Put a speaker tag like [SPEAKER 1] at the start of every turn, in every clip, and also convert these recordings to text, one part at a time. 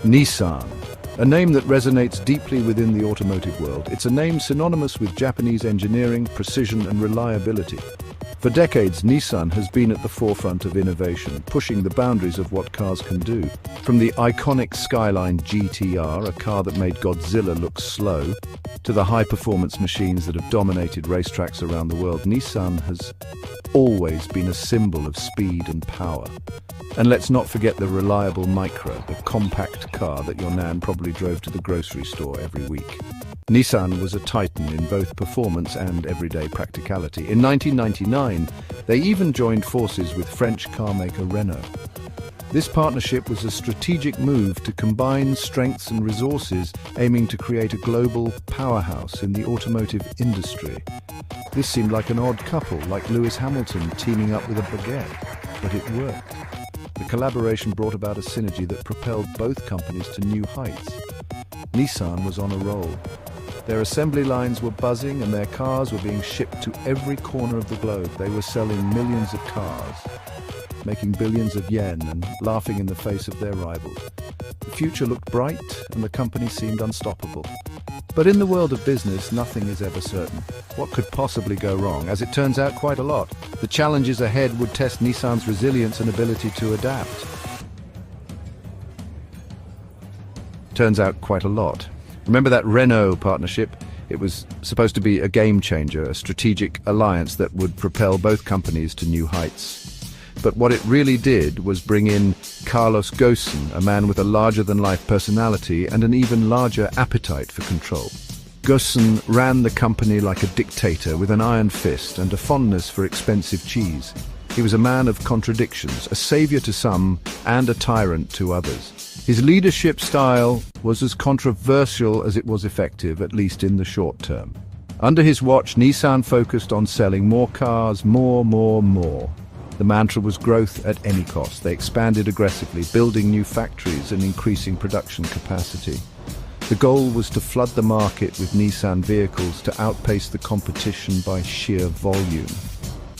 [SPEAKER 1] Nissan, a name that resonates deeply within the automotive world. It's a name synonymous with Japanese engineering, precision, and reliability. For decades, Nissan has been at the forefront of innovation, pushing the boundaries of what cars can do. From the iconic Skyline GT-R, a car that made Godzilla look slow, to the high-performance machines that have dominated racetracks around the world, Nissan has always been a symbol of speed and power. And let's not forget the reliable Micra, the compact car that your nan probably drove to the grocery store every week. Nissan was a titan in both performance and everyday practicality. In 1999, they even joined forces with French carmaker Renault. This partnership was a strategic move to combine strengths and resources, aiming to create a global powerhouse in the automotive industry. This seemed like an odd couple, like Lewis Hamilton teaming up with a baguette, but it worked. The collaboration brought about a synergy that propelled both companies to new heights. Nissan was on a roll. Their assembly lines were buzzing and their cars were being shipped to every corner of the globe. They were selling millions of cars, making billions of yen and laughing in the face of their rivals. The future looked bright and the company seemed unstoppable. But in the world of business, nothing is ever certain. What could possibly go wrong? As it turns out, quite a lot. The challenges ahead would test Nissan's resilience and ability to adapt. Turns out quite a lot. Remember that Renault partnership? It was supposed to be a game changer, a strategic alliance that would propel both companies to new heights. But what it really did was bring in Carlos Ghosn, a man with a larger-than-life personality and an even larger appetite for control. Ghosn ran the company like a dictator with an iron fist and a fondness for expensive cheese. He was a man of contradictions, a savior to some and a tyrant to others. His leadership style was as controversial as it was effective, at least in the short term. Under his watch, Nissan focused on selling more cars, more. The mantra was growth at any cost. They expanded aggressively, building new factories and increasing production capacity. The goal was to flood the market with Nissan vehicles to outpace the competition by sheer volume.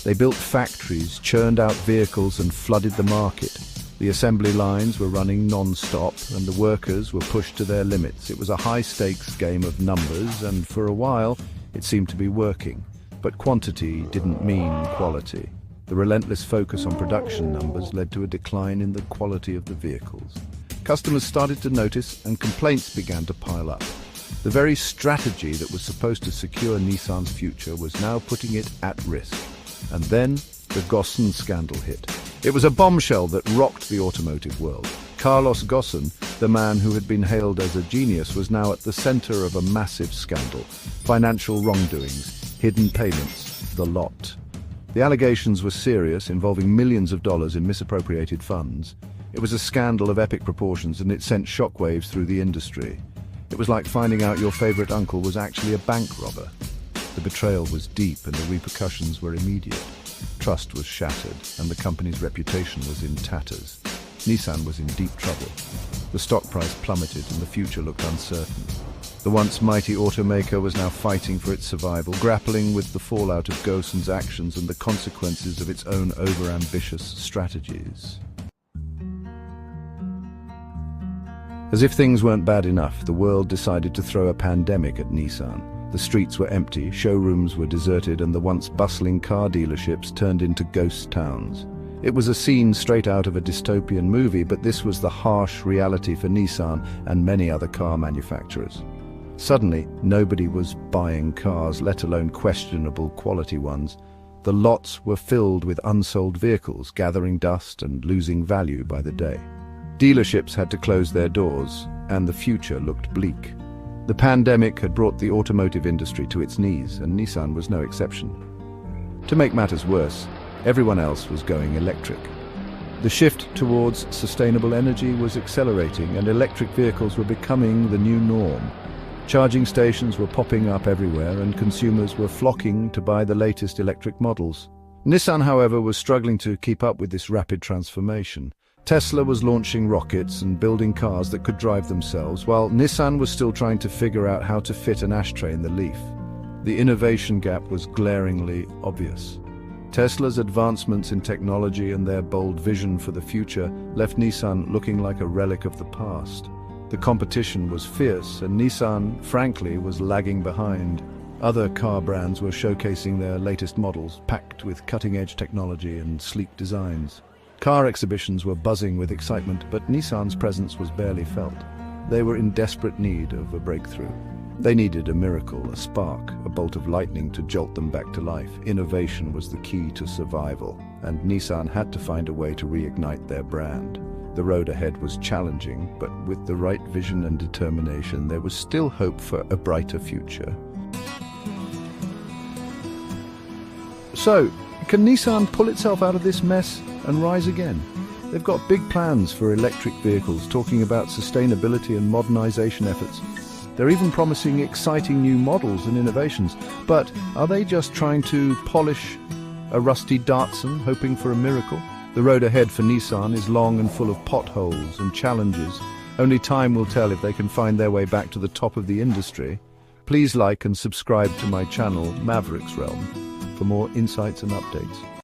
[SPEAKER 1] They built factories, churned out vehicles and flooded the market. The assembly lines were running non-stop and the workers were pushed to their limits. It was a high-stakes game of numbers and for a while it seemed to be working. But quantity didn't mean quality. The relentless focus on production numbers led to a decline in the quality of the vehicles. Customers started to notice and complaints began to pile up. The very strategy that was supposed to secure Nissan's future was now putting it at risk. And then the Ghosn scandal hit. It was a bombshell that rocked the automotive world. Carlos Ghosn, the man who had been hailed as a genius, was now at the center of a massive scandal. Financial wrongdoings, hidden payments, the lot. The allegations were serious, involving millions of dollars in misappropriated funds. It was a scandal of epic proportions and it sent shockwaves through the industry. It was like finding out your favorite uncle was actually a bank robber. The betrayal was deep and the repercussions were immediate. Trust was shattered and the company's reputation was in tatters. Nissan was in deep trouble. The stock price plummeted and the future looked uncertain. The once mighty automaker was now fighting for its survival, grappling with the fallout of Ghosn's actions and the consequences of its own overambitious strategies. As if things weren't bad enough, the world decided to throw a pandemic at Nissan. The streets were empty, showrooms were deserted, and the once bustling car dealerships turned into ghost towns. It was a scene straight out of a dystopian movie, but this was the harsh reality for Nissan and many other car manufacturers. Suddenly, nobody was buying cars, let alone questionable quality ones. The lots were filled with unsold vehicles, gathering dust and losing value by the day. Dealerships had to close their doors, and the future looked bleak. The pandemic had brought the automotive industry to its knees, and Nissan was no exception. To make matters worse, everyone else was going electric. The shift towards sustainable energy was accelerating, and electric vehicles were becoming the new norm. Charging stations were popping up everywhere, and consumers were flocking to buy the latest electric models. Nissan, however, was struggling to keep up with this rapid transformation. Tesla was launching rockets and building cars that could drive themselves, while Nissan was still trying to figure out how to fit an ashtray in the Leaf. The innovation gap was glaringly obvious. Tesla's advancements in technology and their bold vision for the future left Nissan looking like a relic of the past. The competition was fierce, and Nissan, frankly, was lagging behind. Other car brands were showcasing their latest models, packed with cutting-edge technology and sleek designs. Car exhibitions were buzzing with excitement, but Nissan's presence was barely felt. They were in desperate need of a breakthrough. They needed a miracle, a spark, a bolt of lightning to jolt them back to life. Innovation was the key to survival, and Nissan had to find a way to reignite their brand. The road ahead was challenging, but with the right vision and determination, there was still hope for a brighter future. So, can Nissan pull itself out of this mess and rise again? They've got big plans for electric vehicles, talking about sustainability and modernization efforts. They're even promising exciting new models and innovations. But are they just trying to polish a rusty Datsun, hoping for a miracle? The road ahead for Nissan is long and full of potholes and challenges. Only time will tell if they can find their way back to the top of the industry. Please like and subscribe to my channel, MaverixRealm, for more insights and updates.